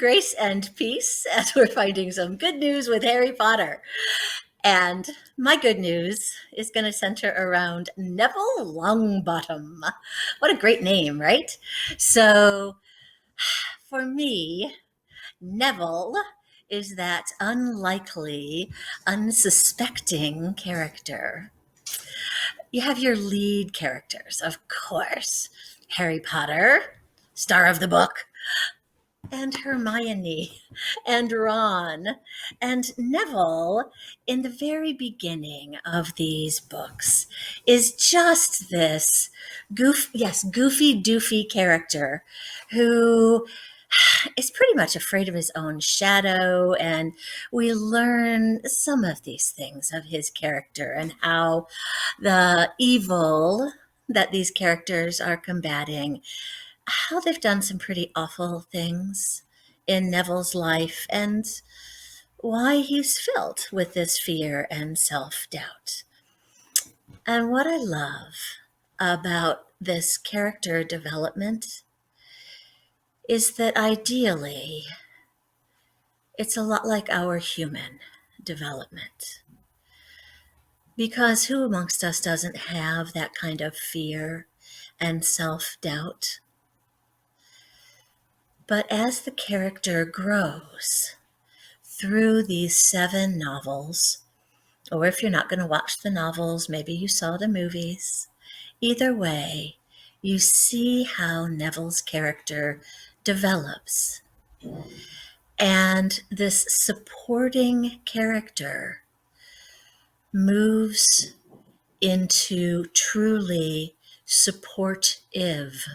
Grace and peace as we're finding some good news with Harry Potter. And my good news is going to center around Neville Longbottom. What a great name, right? So for me, Neville is that unlikely, unsuspecting character. You have your lead characters, of course. Harry Potter, star of the book, and Hermione and Ron and Neville in the very beginning of these books is just this goofy doofy character who is pretty much afraid of his own shadow. And we learn some of these things of his character and how the evil that these characters are combating, how they've done some pretty awful things in Neville's life and why he's filled with this fear and self-doubt. And what I love about this character development is that ideally it's a lot like our human development. Because who amongst us doesn't have that kind of fear and self-doubt? But as the character grows through these 7 novels, or if you're not going to watch the novels, maybe you saw the movies, either way, you see how Neville's character develops. And this supporting character moves into truly supportive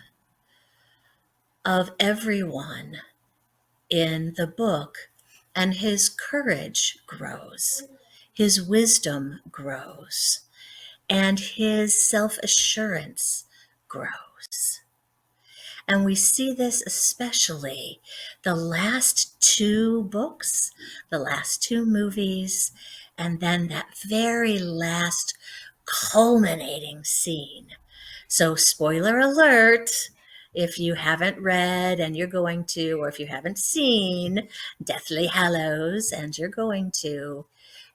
of everyone in the book, and his courage grows, his wisdom grows, and his self-assurance grows. And we see this especially the last 2 books, the last 2 movies, and then that very last culminating scene. So spoiler alert, if you haven't read and you're going to, or if you haven't seen Deathly Hallows and you're going to,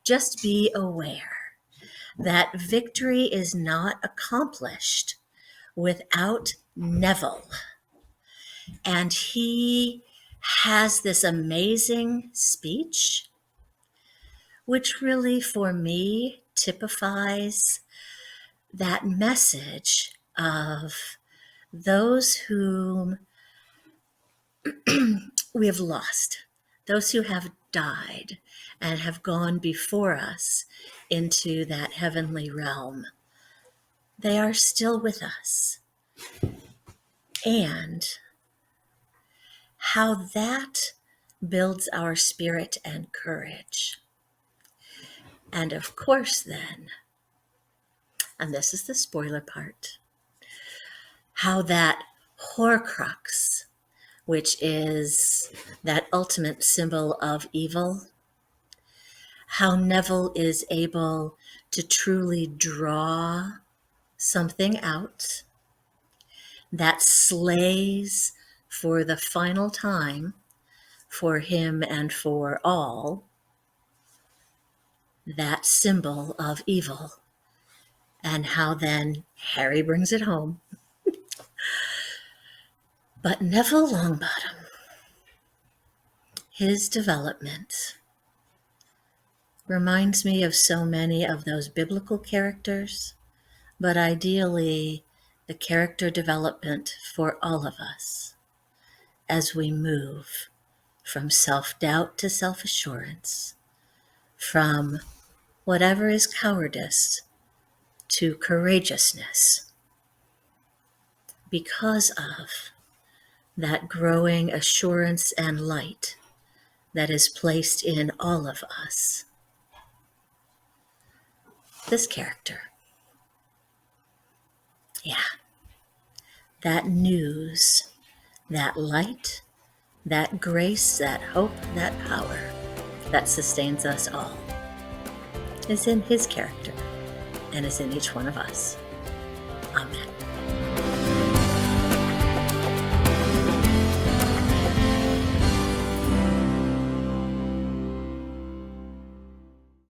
just be aware that victory is not accomplished without Neville. And he has this amazing speech, which really for me typifies that message of those whom we have lost, those who have died and have gone before us into that heavenly realm. They are still with us. And how that builds our spirit and courage. And of course then, and this is the spoiler part, how that Horcrux, which is that ultimate symbol of evil, how Neville is able to truly draw something out that slays for the final time for him and for all that symbol of evil, and how then Harry brings it home. But Neville Longbottom, his development reminds me of so many of those biblical characters, but ideally the character development for all of us as we move from self-doubt to self-assurance, from whatever is cowardice to courageousness, because of that growing assurance and light that is placed in all of us. This character, that news, that light, that grace, that hope, that power that sustains us all is in his character and is in each one of us.